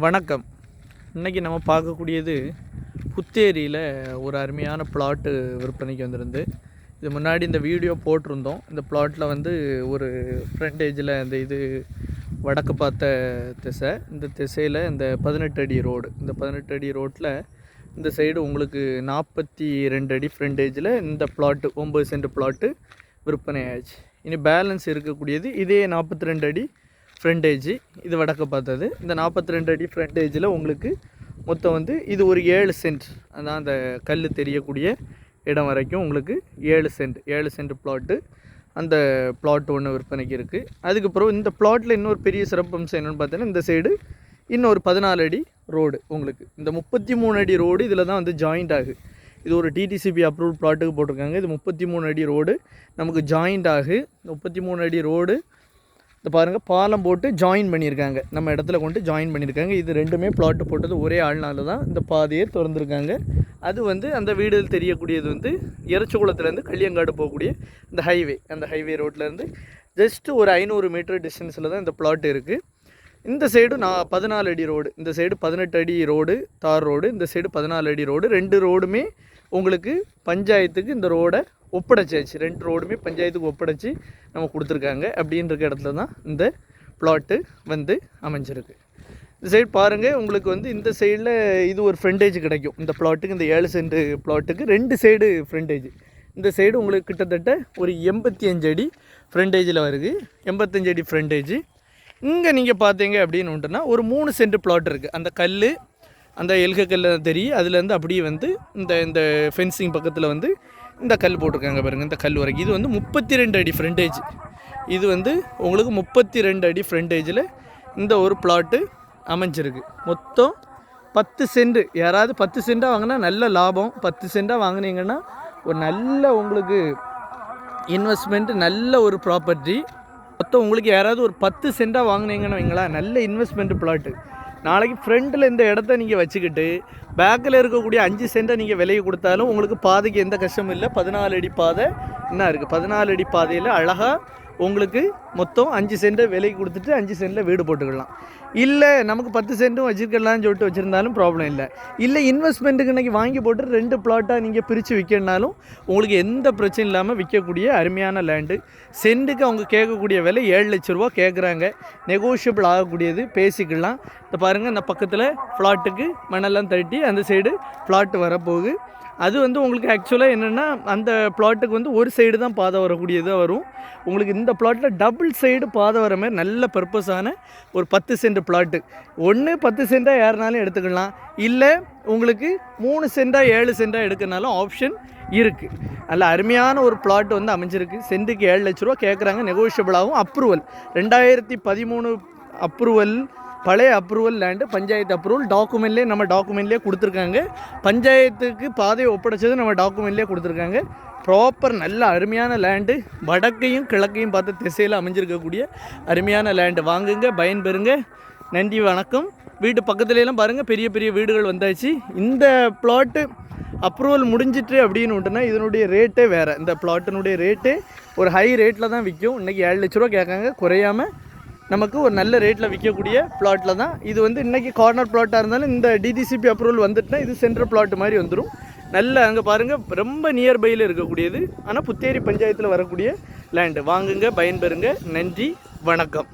வணக்கம். இன்றைக்கி நம்ம பார்க்கக்கூடியது புத்தேரியில் ஒரு அருமையான பிளாட்டு விற்பனைக்கு வந்திருந்து. இது முன்னாடி இந்த வீடியோ போட்டிருந்தோம். இந்த பிளாட்டில் வந்து ஒரு ஃப்ரண்டேஜில் இந்த இது வடக்கு பார்த்த திசை, இந்த திசையில் இந்த 18 அடி ரோடு, இந்த 18 அடி ரோட்டில் இந்த சைடு உங்களுக்கு 42 அடி ஃப்ரண்டேஜில் இந்த பிளாட்டு 9 சென்ட் பிளாட்டு விற்பனை ஆயிடுச்சு. இனி பேலன்ஸ் இருக்கக்கூடியது இதே 42 அடி ஃப்ரண்டேஜ், இது வடக்கு பார்த்தது. இந்த 42 அடி ஃப்ரண்டேஜில் உங்களுக்கு மொத்தம் வந்து இது ஒரு 7 சென்ட், அதான் அந்த கல் தெரியக்கூடிய இடம் வரைக்கும் உங்களுக்கு 7 சென்ட் பிளாட்டு. அந்த பிளாட் ஒன்று விற்பனைக்கு இருக்குது. அதுக்கப்புறம் இந்த பிளாட்டில் இன்னொரு பெரிய சிறப்பம்சம் என்னென்னு பார்த்தீங்கன்னா, இந்த சைடு இன்னொரு 14 அடி ரோடு உங்களுக்கு, இந்த 33 அடி ரோடு இதில் தான் வந்து ஜாயிண்ட் ஆகு. இது ஒரு டிடிசிபி அப்ரூவல் பிளாட்டுக்கு போட்டிருக்காங்க. இது 33 அடி ரோடு நமக்கு ஜாயிண்ட் ஆகு. 33 அடி ரோடு இந்த பாருங்கள், பாலம் போட்டு ஜாயின் பண்ணியிருக்காங்க, நம்ம இடத்துல கொண்டு ஜாயின் பண்ணியிருக்காங்க. இது ரெண்டுமே பிளாட்டு போட்டது ஒரே ஆள்னால தான் இந்த பாதையை திறந்துருக்காங்க. அது வந்து அந்த வீடு தெரியக்கூடியது வந்து எரச்சகுளத்துலேருந்து கள்ளியங்காடு போகக்கூடிய இந்த ஹைவே, அந்த ஹைவே ரோட்லேருந்து ஜஸ்ட்டு ஒரு 500 மீட்டர் டிஸ்டன்ஸில் தான் இந்த பிளாட் இருக்குது. இந்த சைடு 14 அடி ரோடு, இந்த சைடு 18 அடி ரோடு தார் ரோடு, இந்த சைடு 14 அடி ரோடு. ரெண்டு ரோடுமே உங்களுக்கு பஞ்சாயத்துக்கு இந்த ரோடை ஒப்படைச்சாச்சு. ரெண்டு ரோடுமே பஞ்சாயத்துக்கு ஒப்படைச்சி நம்ம கொடுத்துருக்காங்க. அப்படின்ற இடத்துல தான் இந்த பிளாட்டு வந்து அமைஞ்சிருக்கு. இந்த சைடு பாருங்கள், உங்களுக்கு வந்து இந்த சைடில் இது ஒரு ஃப்ரண்டேஜ் கிடைக்கும் இந்த பிளாட்டுக்கு. இந்த 7 சென்ட் பிளாட்டுக்கு 2 சைடு ஃப்ரண்டேஜ். இந்த சைடு உங்களுக்கு கிட்டத்தட்ட ஒரு 85 அடி ஃப்ரண்டேஜில் வருது. 85 அடி ஃப்ரண்டேஜ். இங்கே நீங்கள் பார்த்தீங்க அப்படின்னு உண்டுன்னா ஒரு 3 சென்ட் பிளாட் இருக்குது. அந்த கல், அந்த எல்க கல் தெரியும், அதுலேருந்து அப்படியே வந்து இந்த ஃபென்சிங் பக்கத்தில் வந்து இந்த கல் போட்டிருக்காங்க பாருங்கள், இந்த கல் வரைக்கும். இது வந்து 32 அடி ஃப்ரண்டேஜ். இது வந்து உங்களுக்கு 32 அடி ஃப்ரண்டேஜில் இந்த ஒரு பிளாட்டு அமைஞ்சிருக்கு. மொத்தம் 10 சென்ட். யாராவது 10 சென்ட்டாக வாங்கினா நல்ல லாபம். 10 சென்ட்டாக வாங்கினீங்கன்னா ஒரு நல்ல உங்களுக்கு இன்வெஸ்ட்மெண்ட், நல்ல ஒரு ப்ராப்பர்ட்டி. மொத்தம் உங்களுக்கு யாராவது ஒரு 10 சென்ட்டாக வாங்கினீங்கன்னு வைங்களா, நல்ல இன்வெஸ்ட்மெண்ட் பிளாட்டு. நாளைக்கு ஃப்ரண்ட்டில் இந்த இடத்த நீங்கள் வச்சுக்கிட்டு பேக்கில் இருக்கக்கூடிய 5 சென்ட்டை நீங்கள் விலையை கொடுத்தாலும் உங்களுக்கு பாதைக்கு எந்த கஷ்டமும் இல்லை. 14 அடி பாதை என்ன இருக்குது, 14 அடி பாதையில் அழகாக உங்களுக்கு மொத்தம் 5 சென்ட்டை விலைக்கு கொடுத்துட்டு 5 சென்ட்டில் வீடு போட்டுக்கலாம். இல்லை நமக்கு 10 சென்ட்டும் வச்சுருக்கலாம்னு சொல்லிட்டு வச்சுருந்தாலும் ப்ராப்ளம் இல்லை. இல்லை இன்வெஸ்ட்மெண்ட்டுக்கு இன்றைக்கி வாங்கி போட்டு 2 பிளாட்டாக நீங்கள் பிரித்து விற்கணுனாலும் உங்களுக்கு எந்த பிரச்சனையும் இல்லாமல் விற்கக்கூடிய அருமையான லேண்டு. சென்ட்டுக்கு அவங்க கேட்கக்கூடிய விலை 7 லட்ச ரூபா கேட்குறாங்க. நெகோஷியபிள் ஆகக்கூடியது, பேசிக்கலாம். இந்த பாருங்கள், இந்த பக்கத்தில் ஃப்ளாட்டுக்கு மணலாம் தட்டி அந்த சைடு ஃப்ளாட்டு வரப்போகுது. அது வந்து உங்களுக்கு ஆக்சுவலாக என்னென்னா, அந்த பிளாட்டுக்கு வந்து ஒரு சைடு தான் பாதை வரக்கூடியதாக வரும். உங்களுக்கு இந்த பிளாட்டில் டபுள் சைடு பாதை வர மாதிரி நல்ல பர்பஸான ஒரு 10 சென்ட் பிளாட்டு. ஒன்று 10 சென்ட்டாக யாருனாலும் எடுத்துக்கலாம், இல்லை உங்களுக்கு 3 சென்ட்டாக 7 சென்ட்டாக எடுக்கிறனாலும் ஆப்ஷன் இருக்குது. நல்ல அருமையான ஒரு பிளாட் வந்து அமைஞ்சிருக்கு. சென்ட்டுக்கு 7 லட்ச ரூபா கேட்குறாங்க. நெகோஷியபிளாகவும். அப்ரூவல் 2013 அப்ரூவல், பழைய அப்ரூவல் லேண்டு, பஞ்சாயத்து அப்ரூவல். டாக்குமெண்ட்லேயே நம்ம டாக்குமெண்ட்லேயே கொடுத்துருக்காங்க. பஞ்சாயத்துக்கு பாதையை ஒப்படைச்சது நம்ம டாக்குமெண்ட்லேயே கொடுத்துருக்காங்க. ப்ராப்பர் நல்ல அருமையான லேண்டு. வடக்கையும் கிழக்கையும் பார்த்து திசையில் அமைஞ்சிருக்கக்கூடிய அருமையான லேண்டு. வாங்குங்க, பயன்பெறுங்க. நன்றி, வணக்கம். வீட்டு பக்கத்துலலாம் பாருங்கள், பெரிய பெரிய வீடுகள் வந்தாச்சு. இந்த பிளாட்டு அப்ரூவல் முடிஞ்சிட்டு அப்படின்னு விட்டுனா இதனுடைய ரேட்டே வேறு. இந்த பிளாட்டினுடைய ரேட்டே ஒரு ஹை ரேட்டில் தான் விற்கும். இன்றைக்கி 7 லட்ச ரூபா கேட்காங்க. குறையாமல் நமக்கு ஒரு நல்ல ரேட்டில் விற்கக்கூடிய பிளாட்டில் தான் இது வந்து. இன்றைக்கி கார்னர் பிளாட்டாக இருந்தாலும் இந்த டிடிசிபி அப்ரூவல் வந்துட்டுனா இது சென்ட்ரல் பிளாட் மாதிரி வந்துடும். நல்ல அங்கே பாருங்கள், ரொம்ப நியர்பையில் இருக்கக்கூடியது. ஆனால் புத்தேரி பஞ்சாயத்தில் வரக்கூடிய லேண்டு. வாங்குங்க, பயன்பெறுங்க. நன்றி, வணக்கம்.